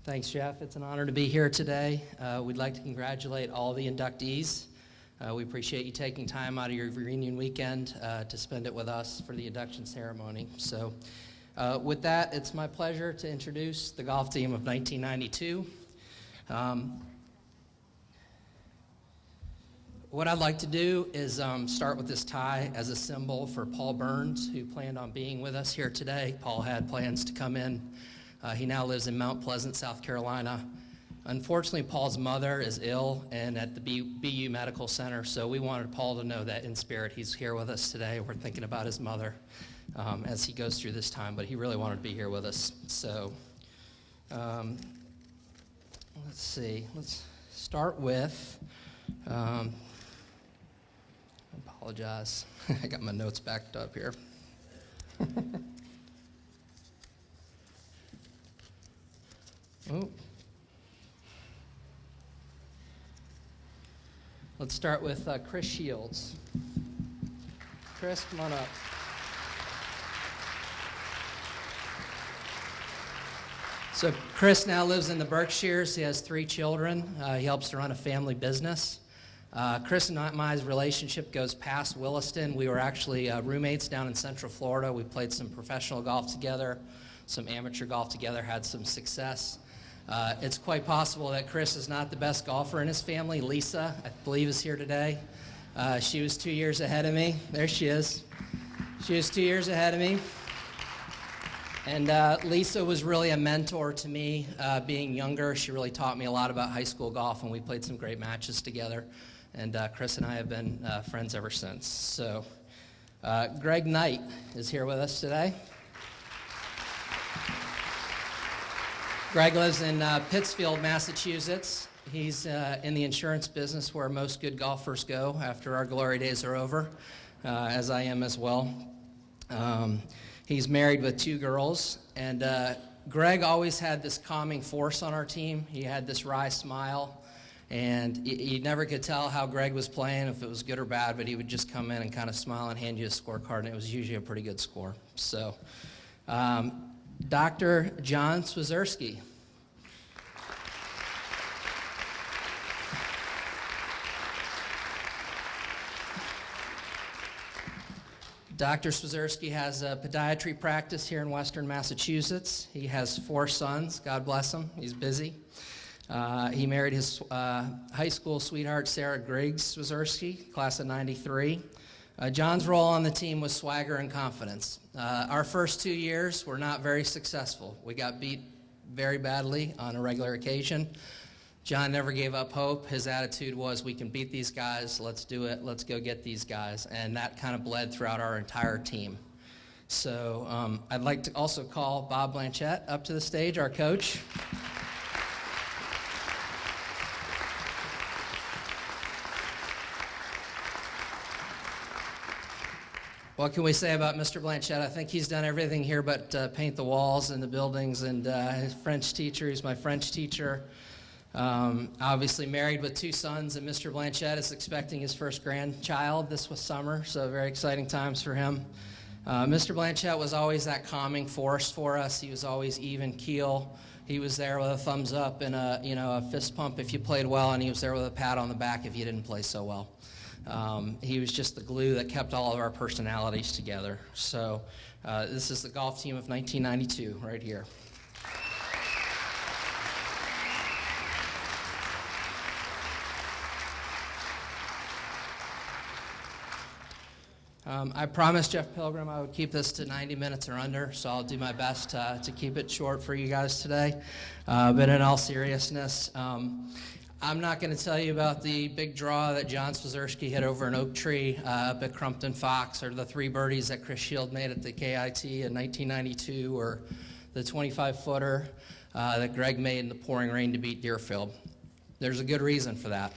Thanks, Jeff. It's an honor to be here today. We'd like to congratulate all the inductees. We appreciate you taking time out of your reunion weekend to spend it with us for the induction ceremony. So with that, it's my pleasure to introduce the golf team of 1992. What I'd like to do is start with this tie as a symbol for Paul Burns, who planned on being with us here today. Paul had plans to come in. He now lives in Mount Pleasant, South Carolina. Unfortunately, Paul's mother is ill and at the BU Medical Center, so we wanted Paul to know that in spirit he's here with us today. We're thinking about his mother as he goes through this time, but he really wanted to be here with us. So let's see. Let's start with... I apologize. I got my notes backed up here. Oh. Let's start with Chris Shields. Chris, come on up. So Chris now lives in the Berkshires. He has 3 children. He helps to run a family business. Chris and my relationship goes past Williston. We were actually roommates down in Central Florida. We played some professional golf together, some amateur golf together, had some success. It's quite possible that Chris is not the best golfer in his family. Lisa, I believe, is here today. She was 2 years ahead of me. There she is. She was 2 years ahead of me. And Lisa was really a mentor to me being younger. She really taught me a lot about high school golf, and we played some great matches together. And Chris and I have been friends ever since. So Greg Knight is here with us today. Greg lives in Pittsfield, Massachusetts. He's in the insurance business where most good golfers go after our glory days are over, as I am as well. He's married with 2 girls, and Greg always had this calming force on our team. He had this wry smile, and you never could tell how Greg was playing, if it was good or bad, but he would just come in and kind of smile and hand you a scorecard, and it was usually a pretty good score. So, Dr. John Swazerski. Dr. Swazerski has a podiatry practice here in Western Massachusetts. He has 4 sons. God bless him. He's busy. He married his high school sweetheart, Sarah Griggs Swazerski, class of 93. John's role on the team was swagger and confidence. Our first 2 years were not very successful. We got beat very badly on a regular occasion. John never gave up hope. His attitude was, we can beat these guys, let's do it, let's go get these guys. And that kind of bled throughout our entire team. So I'd like to also call Bob Blanchette up to the stage, our coach. What can we say about Mr. Blanchette? I think he's done everything here but paint the walls and the buildings, and his French teacher, he's my French teacher. Obviously married with 2 sons, and Mr. Blanchette is expecting his first grandchild this summer, so very exciting times for him. Mr. Blanchette was always that calming force for us. He was always even keel. He was there with a thumbs up and a fist pump if you played well, and he was there with a pat on the back if you didn't play so well. He was just the glue that kept all of our personalities together. So this is the golf team of 1992 right here. I promised Jeff Pilgrim I would keep this to 90 minutes or under, so I'll do my best to keep it short for you guys today. But in all seriousness, I'm not going to tell you about the big draw that John Swazerski hit over an oak tree up at Crumpton Fox, or the 3 birdies that Chris Shield made at the KIT in 1992, or the 25-footer that Greg made in the pouring rain to beat Deerfield. There's a good reason for that.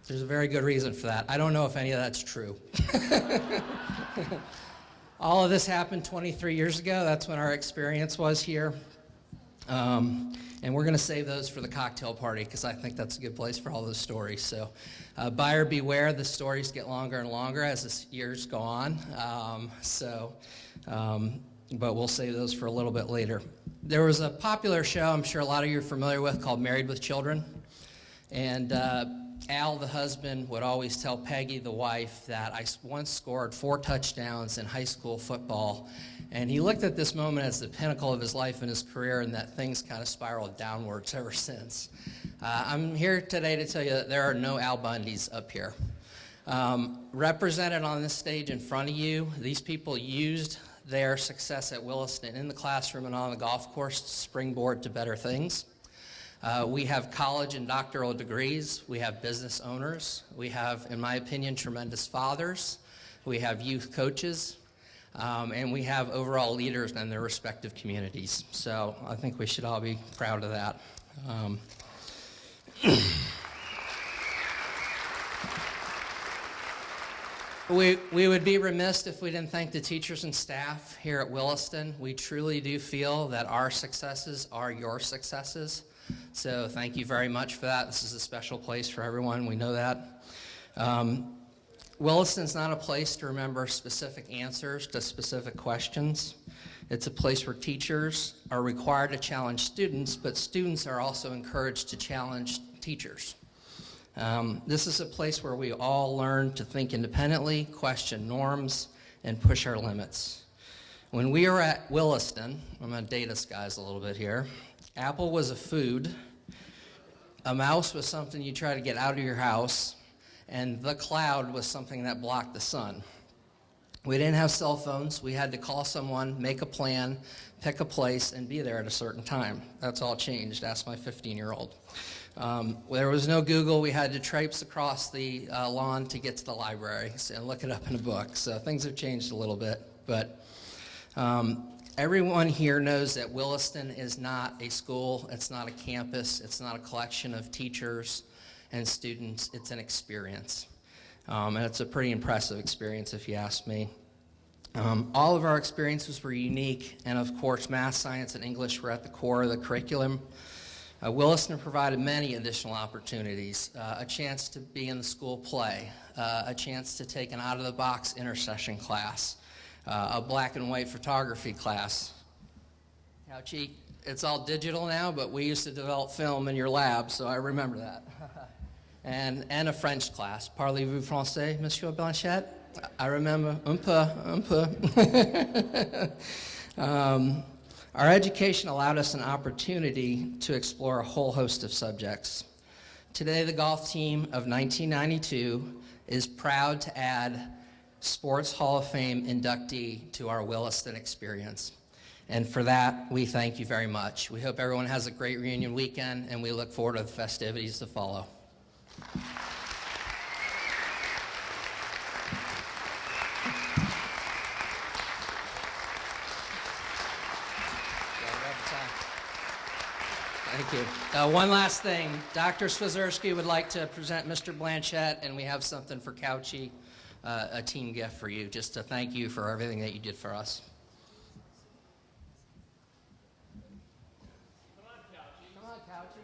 There's a very good reason for that. I don't know if any of that's true. All of this happened 23 years ago. That's when our experience was here. And we're going to save those for the cocktail party because I think that's a good place for all those stories. So buyer beware, the stories get longer and longer as the years go on. But we'll save those for a little bit later. There was a popular show I'm sure a lot of you are familiar with called Married with Children. And Al, the husband, would always tell Peggy, the wife, that I once scored 4 touchdowns in high school football. And he looked at this moment as the pinnacle of his life and his career, and that things kind of spiraled downwards ever since. I'm here today to tell you that there are no Al Bundys up here. Represented on this stage in front of you, these people used their success at Williston in the classroom and on the golf course to springboard to better things. We have college and doctoral degrees. We have business owners. We have, in my opinion, tremendous fathers. We have youth coaches. And we have overall leaders in their respective communities. So I think we should all be proud of that. We would be remiss if we didn't thank the teachers and staff here at Williston. We truly do feel that our successes are your successes. So thank you very much for that. This is a special place for everyone. We know that. Williston's not a place to remember specific answers to specific questions. It's a place where teachers are required to challenge students, but students are also encouraged to challenge teachers. This is a place where we all learn to think independently, question norms, and push our limits. When we were at Williston, I'm going to date us guys a little bit here, apple was a food, a mouse was something you try to get out of your house, and the cloud was something that blocked the sun. We didn't have cell phones. We had to call someone, make a plan, pick a place, and be there at a certain time. That's all changed. Ask my 15-year-old. There was no Google. We had to traipse across the lawn to get to the library and look it up in a book. So things have changed a little bit. But everyone here knows that Williston is not a school. It's not a campus. It's not a collection of teachers and students. It's an experience. And it's a pretty impressive experience if you ask me. All of our experiences were unique, and of course math, science, and English were at the core of the curriculum. Williston provided many additional opportunities, a chance to be in the school play, a chance to take an out-of-the-box intercession class, a black and white photography class. How cheap. It's all digital now, but we used to develop film in your lab, so I remember that. And a French class. Parlez-vous français, Monsieur Blanchette? I remember, un peu. Our education allowed us an opportunity to explore a whole host of subjects. Today, the golf team of 1992 is proud to add Sports Hall of Fame inductee to our Williston experience. And for that, we thank you very much. We hope everyone has a great reunion weekend, and we look forward to the festivities to follow. Thank you. One last thing. Dr. Swazerski would like to present Mr. Blanchette, and we have something for Couchy, a team gift for you, just to thank you for everything that you did for us. Come on, Couchy. Come on, Couchy.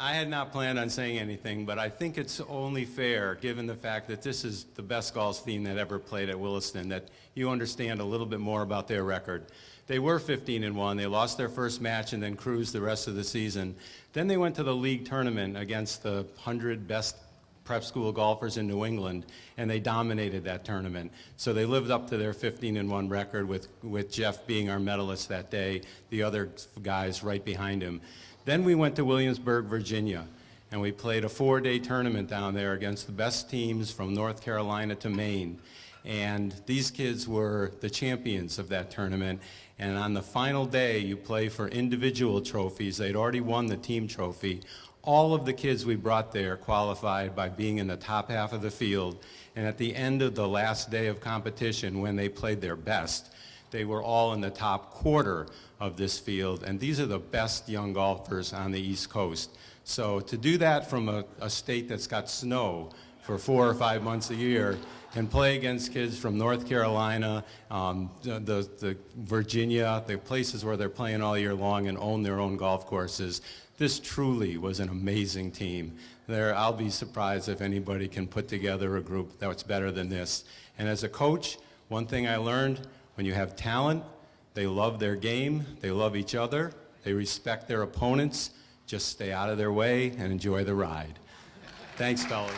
I had not planned on saying anything, but I think it's only fair, given the fact that this is the best golf team that ever played at Williston, that you understand a little bit more about their record. They were 15-1. They lost their first match and then cruised the rest of the season. Then they went to the league tournament against the 100 best prep school golfers in New England, and they dominated that tournament. So they lived up to their 15-1 record with Jeff being our medalist that day, the other guys right behind him. Then we went to Williamsburg, Virginia, and we played a 4-day tournament down there against the best teams from North Carolina to Maine. And these kids were the champions of that tournament. And on the final day, you play for individual trophies. They'd already won the team trophy. All of the kids we brought there qualified by being in the top half of the field. And at the end of the last day of competition, when they played their best, they were all in the top quarter of this field, and these are the best young golfers on the East Coast. So to do that from a state that's got snow for 4 or 5 months a year and play against kids from North Carolina, the Virginia, the places where they're playing all year long and own their own golf courses. This truly was an amazing team. I'll be surprised if anybody can put together a group that's better than this. And as a coach, one thing I learned, when you have talent, they love their game, they love each other, they respect their opponents. Just stay out of their way and enjoy the ride. Thanks, fellas.